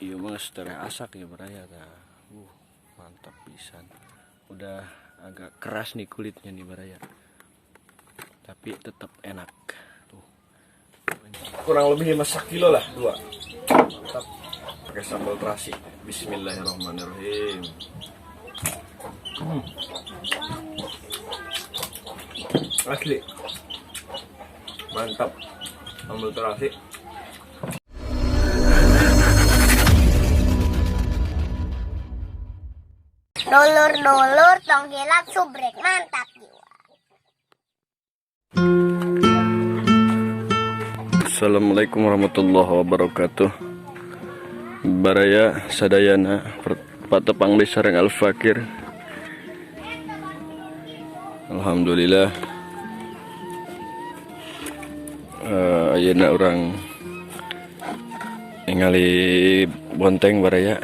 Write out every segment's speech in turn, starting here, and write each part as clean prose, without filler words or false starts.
Iya mah setelah asak ya beraya dah. Mantap pisan. Udah agak keras nih kulitnya nih beraya. Tapi tetap enak. Tuh. Kurang lebih 5 kilo lah, 2. Mantap. Pakai sambal terasi. Bismillahirrahmanirrahim. Asli. Mantap. Sambal terasi. Dulur-dulur tong hilap subrek mantap jiwa. Assalamualaikum warahmatullahi wabarakatuh. Baraya sadayana patepang di sareng Al Fakir. Alhamdulillah. Ayeuna orang ningali bonteng baraya.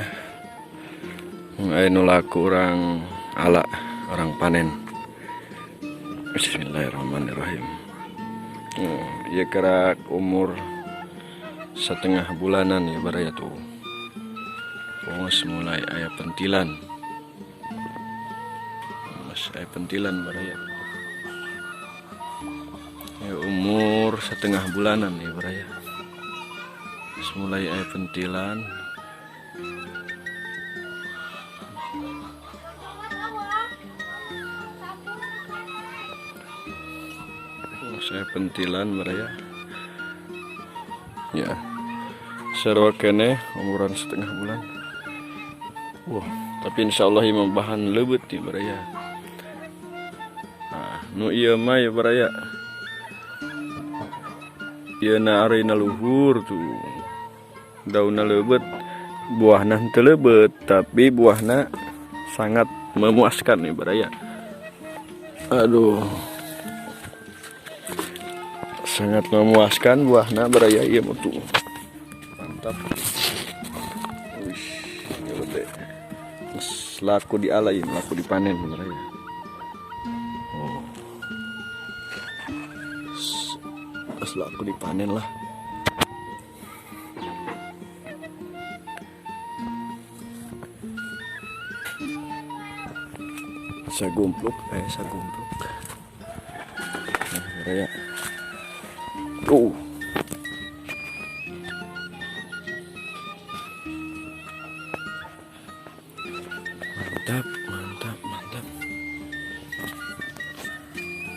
Ayeuna laku orang ala orang panen. Bismillahirrahmanirrahim. Ya kira umur 1,5 bulanan ya baraya tuh. Pongos mulai aya pentilan. Mas aya pentilan baraya. Ya umur 1,5 bulanan ya baraya. Mulai aya pentilan. Saya pentilan baraya. Ya. Sarua kene umuran 1,5 bulan. Tapi insyaallah ieu bahan leubeut di baraya. Nah, nu ieu mah ya baraya. Ieu na arina luhur tuh. Daunna leubeut, buahna henteu leubeut, tapi buahna sangat memuaskan nih baraya. Aduh. Sangat memuaskan buahnya baraya ieu tuh. Mantap. Wih, gede. Laku dialain, laku dipanen baraya. Pas laku dipanen lah. Sagumpluk, sagumpluk. Nah, baraya. Mantap.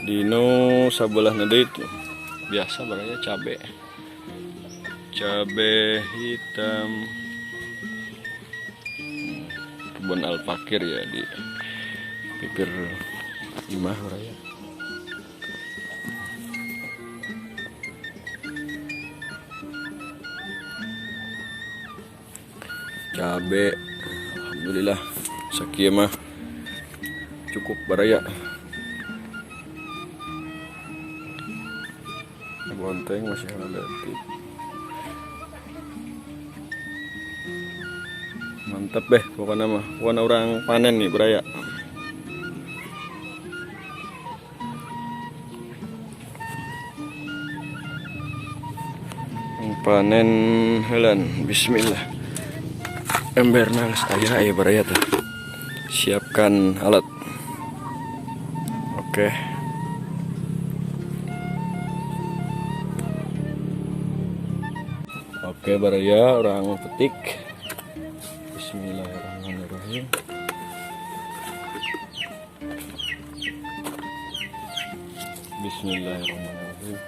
Dino sabelah deui itu biasa baraya cabe hitam. Kebun Al Fakir ya di pipir imah baraya. Cabe, alhamdulillah sakieu mah cukup baraya. Bonteng masih relatif. Mantap deh pokoknya mah. Pokoknya orang panen nih baraya. Panen helan, bismillah. Emberna geus aya baraya teh. Siapkan alat. Oke. Oke baraya orang petik. Bismillahirrahmanirrahim. Bismillahirrahmanirrahim.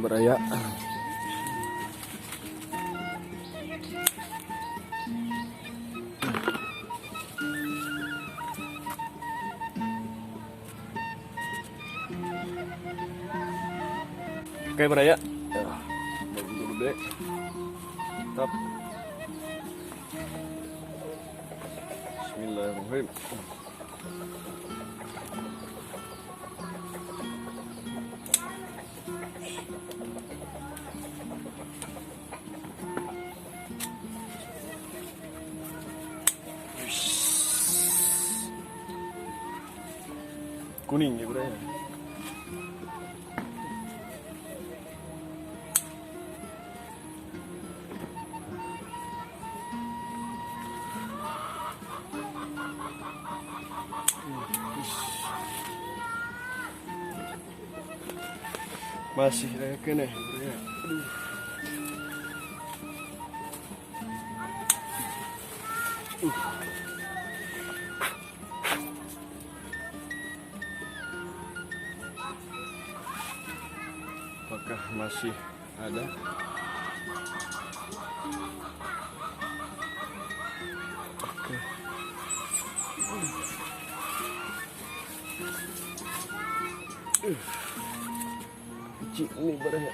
Baraya. Oke baraya. Bagus gede. Mantap. Bismillahirrahmanirrahim. kuning ya bro ya. Masih kayak kene bro ya. Aduh. Apakah masih ada? Oke. Kecil nih barangnya.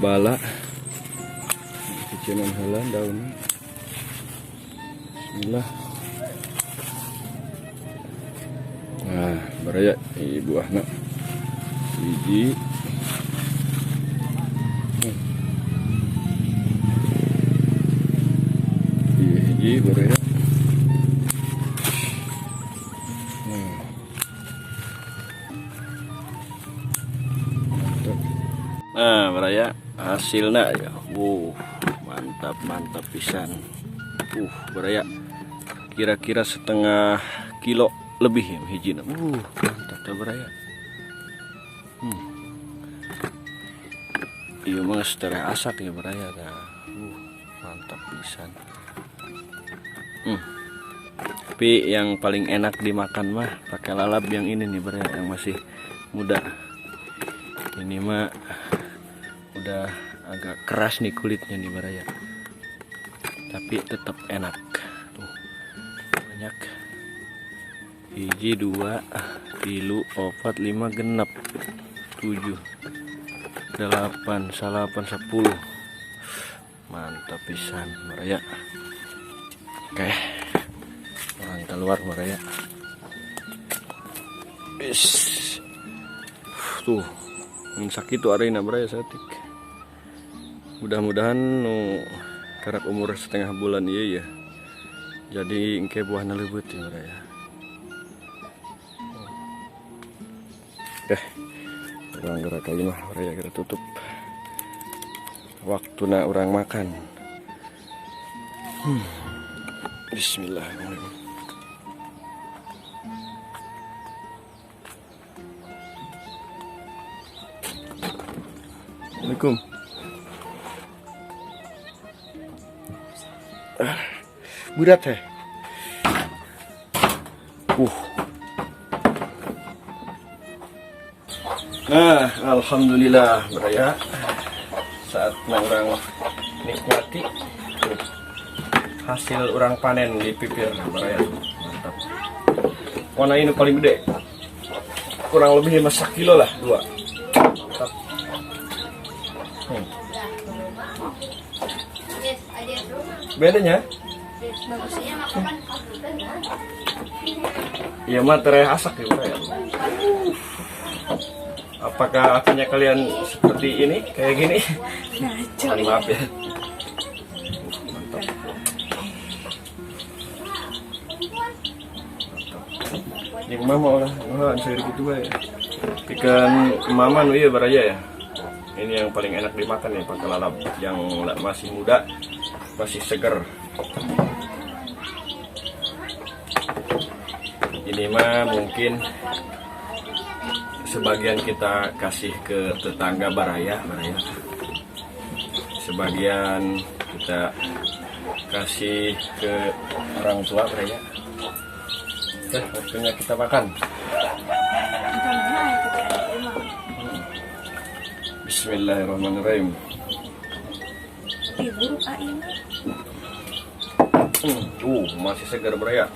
Bala kecilan halan daun. Bismillah. Nah, baraya buahna hiji. Hiji baraya. Nah, baraya hasilnya ya. Mantap pisan. Baraya kira-kira setengah kilo lebih ya hijina. Mantap dah baraya. Iya mah setelah asak ya baraya dah. Mantap pisan. Tapi yang paling enak dimakan mah pakai lalap yang ini nih baraya, yang masih muda. Ini mah udah agak keras nih kulitnya nih baraya, tapi tetap enak. Tuh banyak, hiji 2 3 4 5 genep 7 8 9 10. Mantap pisan baraya. Oke, orang keluar baraya. Tuh sakit tuh arena baraya satik. Mudah-mudahan karak umur setengah bulan iya ya. Jadi engke buahna leubet ya baraya. Orang gerak aja mah baraya kita tutup. Waktuna orang makan. Bismillahirrahmanirrahim. Assalamualaikum. Berat ya. Nah, alhamdulillah baraya. Saat orang nikmati hasil orang panen di pipir baraya. Mantap. Warna ini paling gede. Kurang lebih 5 kilo lah, 2. Mantap. Bedanya? Iya mah tereh asak ya baraya. Apakah akhirnya kalian seperti ini, kayak gini? Maaf ya. Mantap. Yang mama olah, saya gitu ya. Ikan mama nu iya baraya ya. Ini yang paling enak dimakan ya, pakai lalap yang masih muda, masih seger. Ini mah mungkin sebagian kita kasih ke tetangga baraya. Sebagian kita kasih ke orang tua baraya. Waktunya kita makan. Bismillahirrahmanirrahim. Masih segar baraya.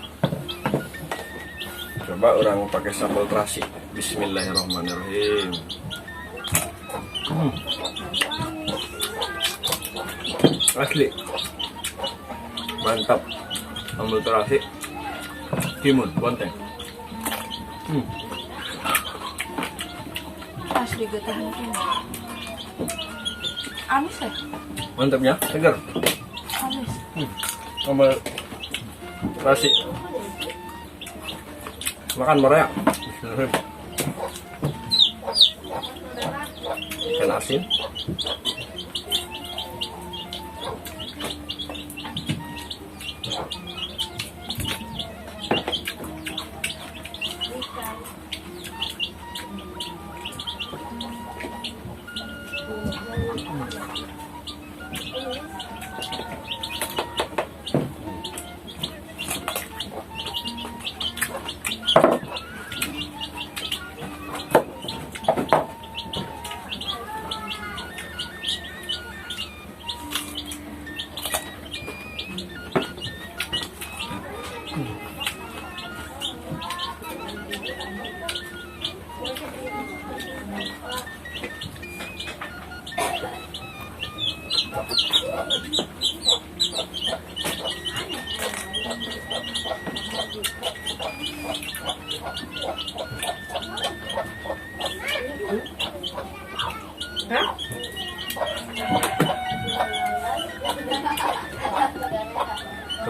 Coba orang pakai sambal terasi. Bismillahirrahmanirrahim. Asli mantap. Sambal terasi timun bonteng. Asli getah mungkin. Amis ya? Mantap ya, segar. Amis. Sambal terasi. Makan Baraya. Ikan asin.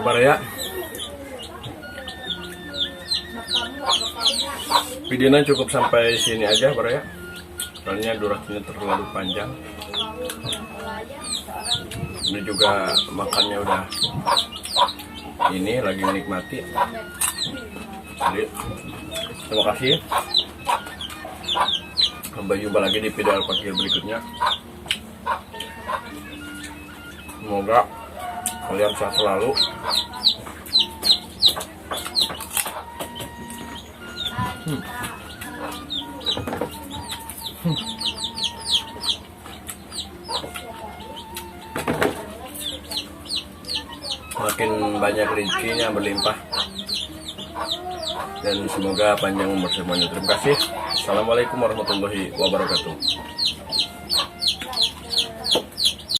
Baraya. Videonya cukup sampai sini aja Baraya. Soalnya durasinya terlalu panjang. Ini juga makannya udah ini lagi menikmati. Jadi terima kasih. Sampai jumpa lagi di video Alpakir berikutnya. Semoga kalian sehat selalu. Makin banyak rezekinya berlimpah. Dan semoga panjang umur semuanya. Terima kasih. Assalamualaikum warahmatullahi wabarakatuh.